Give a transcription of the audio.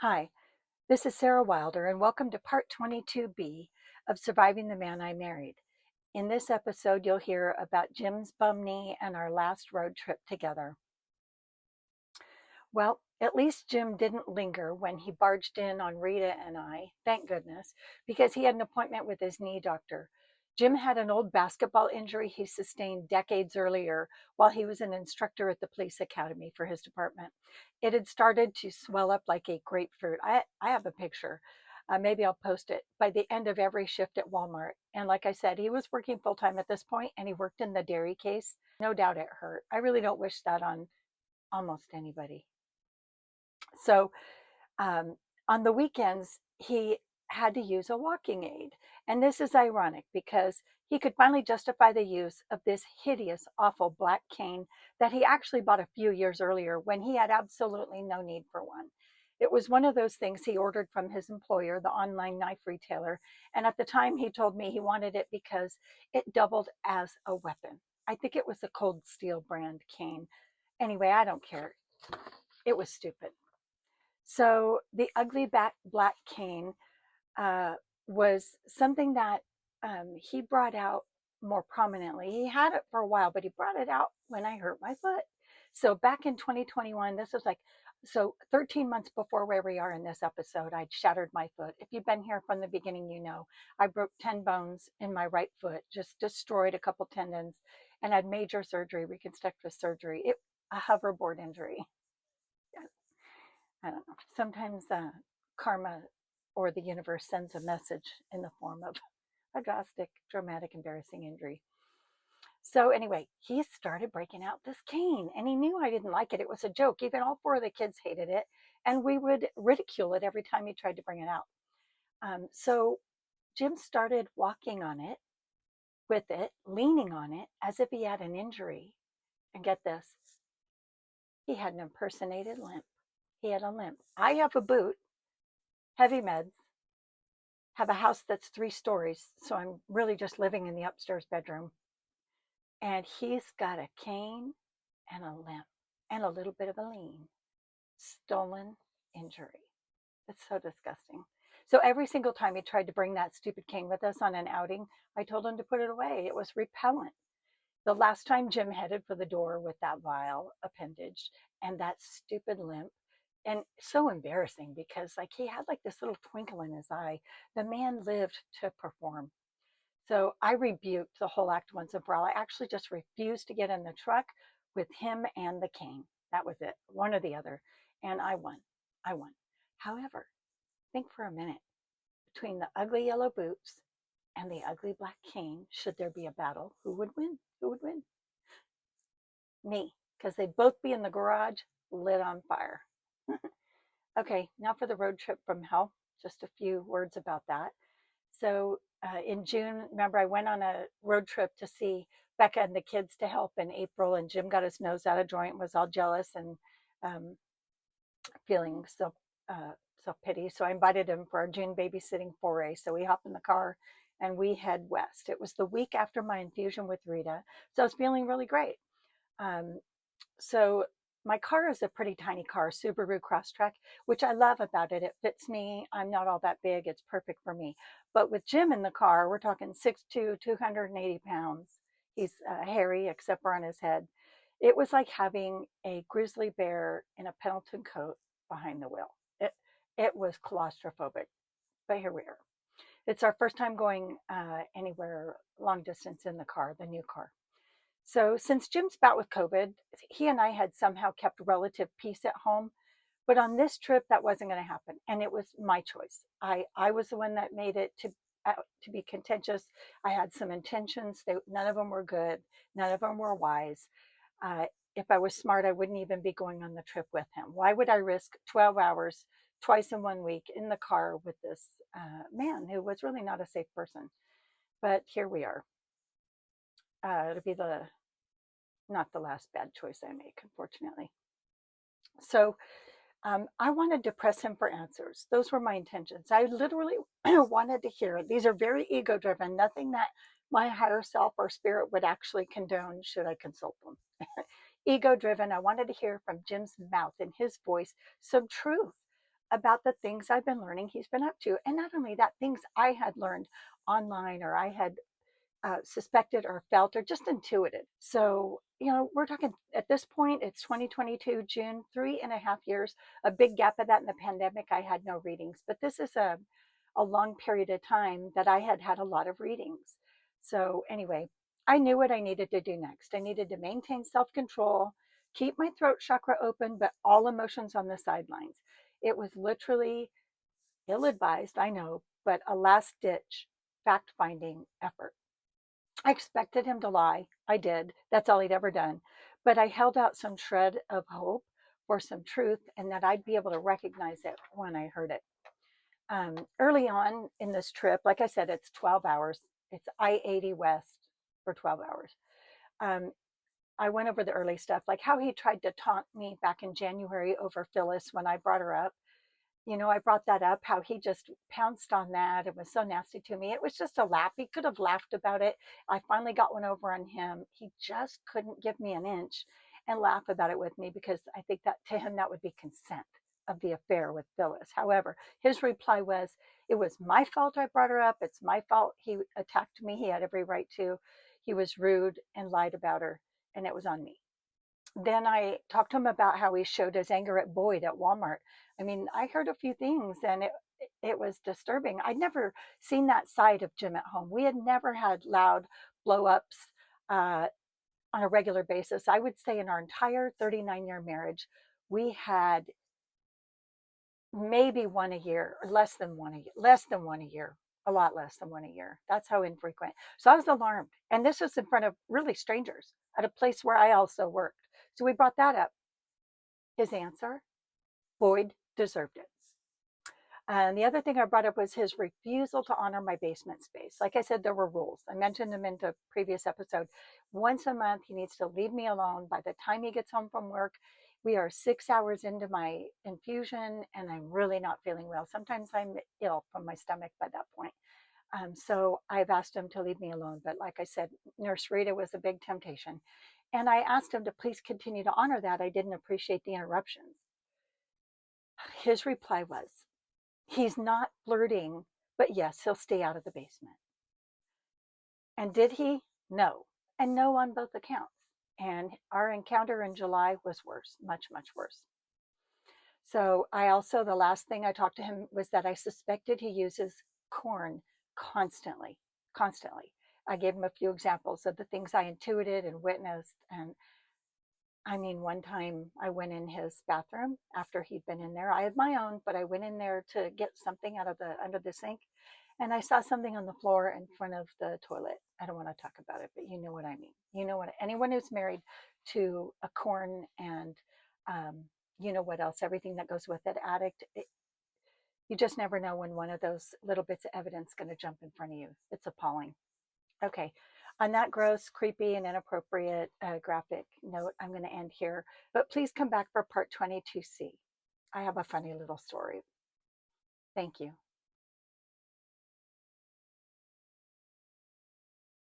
Hi, this is Sarah Wilder, and welcome to part 22B of Surviving the Man I Married. In this episode, you'll hear about Jim's bum knee and our last road trip together. Well, at least Jim didn't linger when he barged in on Rita and I, thank goodness, because he had an appointment with his knee doctor. Jim had an old basketball injury he sustained decades earlier while he was an instructor at the police academy for his department. It had started to swell up like a grapefruit. I have a picture. Maybe I'll post it by the end of every shift at Walmart. And like I said, he was working full time at this point and he worked in the dairy case. No doubt it hurt. I really don't wish that on almost anybody. So um, on the weekends, he had to use a walking aid. And this is ironic because he could finally justify the use of this hideous, awful black cane that he actually bought a few years earlier when he had absolutely no need for one. It was one of those things he ordered from his employer, the online knife retailer. And at the time, he told me he wanted it because it doubled as a weapon. I think it was a Cold Steel brand cane. Anyway, I don't care. It was stupid. So the ugly black cane was something that he brought out more prominently. He had it for a while, but he brought it out when I hurt my foot. So back in 2021, this was like, so 13 months before where we are in this episode, I'd shattered my foot. If you've been here from the beginning, you know I broke 10 bones in my right foot, just destroyed a couple tendons, and had major surgery, reconstructive surgery. A hoverboard injury. I don't know. Sometimes karma or the universe sends a message in the form of a drastic, dramatic, embarrassing injury. So, anyway, he started breaking out this cane and he knew I didn't like it. It was a joke. Even all four of the kids hated it. And we would ridicule it every time he tried to bring it out. So, Jim started walking on it, with it, leaning on it as if he had an injury. And get this, he had an impersonated limp. He had a limp. I have a boot, heavy meds, have a house that's 3 stories, so I'm really just living in the upstairs bedroom. And he's got a cane and a limp and a little bit of a lean. Stolen injury. It's so disgusting. So every single time he tried to bring that stupid cane with us on an outing, I told him to put it away. It was repellent. The last time Jim headed for the door with that vile appendage and that stupid limp, and so embarrassing because like he had like this little twinkle in his eye. The man lived to perform. So I rebuked the whole act once and for all. I actually just refused to get in the truck with him and the cane. That was it, one or the other. And I won. I won. However, think for a minute, between the ugly yellow boots and the ugly black cane, should there be a battle, who would win? Who would win? Me, because they'd both be in the garage lit on fire. Okay, now for the road trip from hell. Just a few words about that. So in June, remember, I went on a road trip to see Becca and the kids to help in April, and Jim got his nose out of joint, was all jealous and um, feeling self pity. So I invited him for our June babysitting foray. So we hop in the car and we head west. It was the week after my infusion with Rita, so I was feeling really great. Um, so my car is a pretty tiny car, Subaru Crosstrek, which I love about it. It fits me. I'm not all that big. It's perfect for me. But with Jim in the car, we're talking 6'2", 280 pounds. He's hairy except for on his head. It was like having a grizzly bear in a Pendleton coat behind the wheel. It was claustrophobic, but here we are. It's our first time going anywhere long distance in the car, the new car. So, since Jim's bout with COVID, he and I had somehow kept relative peace at home. But on this trip, that wasn't going to happen. And it was my choice. I was the one that made it to be contentious. I had some intentions. None of them were good. None of them were wise. Uh, if I was smart, I wouldn't even be going on the trip with him. Why would I risk 12 hours twice in one week in the car with this man who was really not a safe person? But here we are. It'll be not the last bad choice I make, unfortunately. So I wanted to press him for answers. Those were my intentions. I literally wanted to hear it. These are very ego driven, nothing that my higher self or spirit would actually condone should I consult them. Ego driven. I wanted to hear from Jim's mouth and his voice some truth about the things I've been learning he's been up to. And not only that, things I had learned online or I had suspected or felt or just intuited. So, we're talking at this point, it's 2022, June, 3.5 years, a big gap of that in the pandemic. I had no readings, but this is a long period of time that I had had a lot of readings. So, anyway, I knew what I needed to do next. I needed to maintain self control, keep my throat chakra open, but all emotions on the sidelines. It was literally ill advised, I know, but a last ditch fact finding effort. I expected him to lie. I did. That's all he'd ever done. But I held out some shred of hope for some truth and that I'd be able to recognize it when I heard it. Early on in this trip, like I said, it's 12 hours. It's I-80 West for 12 hours. Um, I went over the early stuff, like how he tried to taunt me back in January over Phyllis when I brought her up. I brought that up, how he just pounced on that. It was so nasty to me. It was just a laugh. He could have laughed about it. I finally got one over on him. He just couldn't give me an inch and laugh about it with me because I think that to him, that would be consent of the affair with Phyllis. However, his reply was, it was my fault I brought her up. It's my fault he attacked me. He had every right to. He was rude and lied about her, and it was on me. Then I talked to him about how he showed his anger at Boyd at Walmart. I mean, I heard a few things and it was disturbing. I'd never seen that side of Jim at home. We had never had loud blow ups on a regular basis. I would say in our entire 39-year marriage, we had maybe one a year, or less than one a year, a lot less than one a year. That's how infrequent. So I was alarmed. And this was in front of really strangers at a place where I also worked. So we brought that up. His answer, Boyd deserved it. And the other thing I brought up was his refusal to honor my basement space. Like I said, there were rules. I mentioned them in the previous episode. Once a month, he needs to leave me alone. By the time he gets home from work, we are 6 hours into my infusion, and I'm really not feeling well. Sometimes I'm ill from my stomach by that point. So I've asked him to leave me alone. But like I said, Nurse Rita was a big temptation. And I asked him to please continue to honor that. I didn't appreciate the interruptions. His reply was, he's not flirting, but yes, he'll stay out of the basement. And did he? No. And no on both accounts. And our encounter in July was worse, much, much worse. So the last thing I talked to him was that I suspected he uses corn constantly, constantly. I gave him a few examples of the things I intuited and witnessed. And I mean, one time I went in his bathroom after he'd been in there. I had my own, but I went in there to get something out of the under the sink, and I saw something on the floor in front of the toilet. I don't want to talk about it, but you know what I mean. You know what anyone who's married to a corn and um, you know what else, everything that goes with it, addict. You just never know when one of those little bits of evidence is going to jump in front of you. It's appalling. Okay. On that gross, creepy, and inappropriate graphic note, I'm going to end here. But please come back for part 22C. I have a funny little story. Thank you.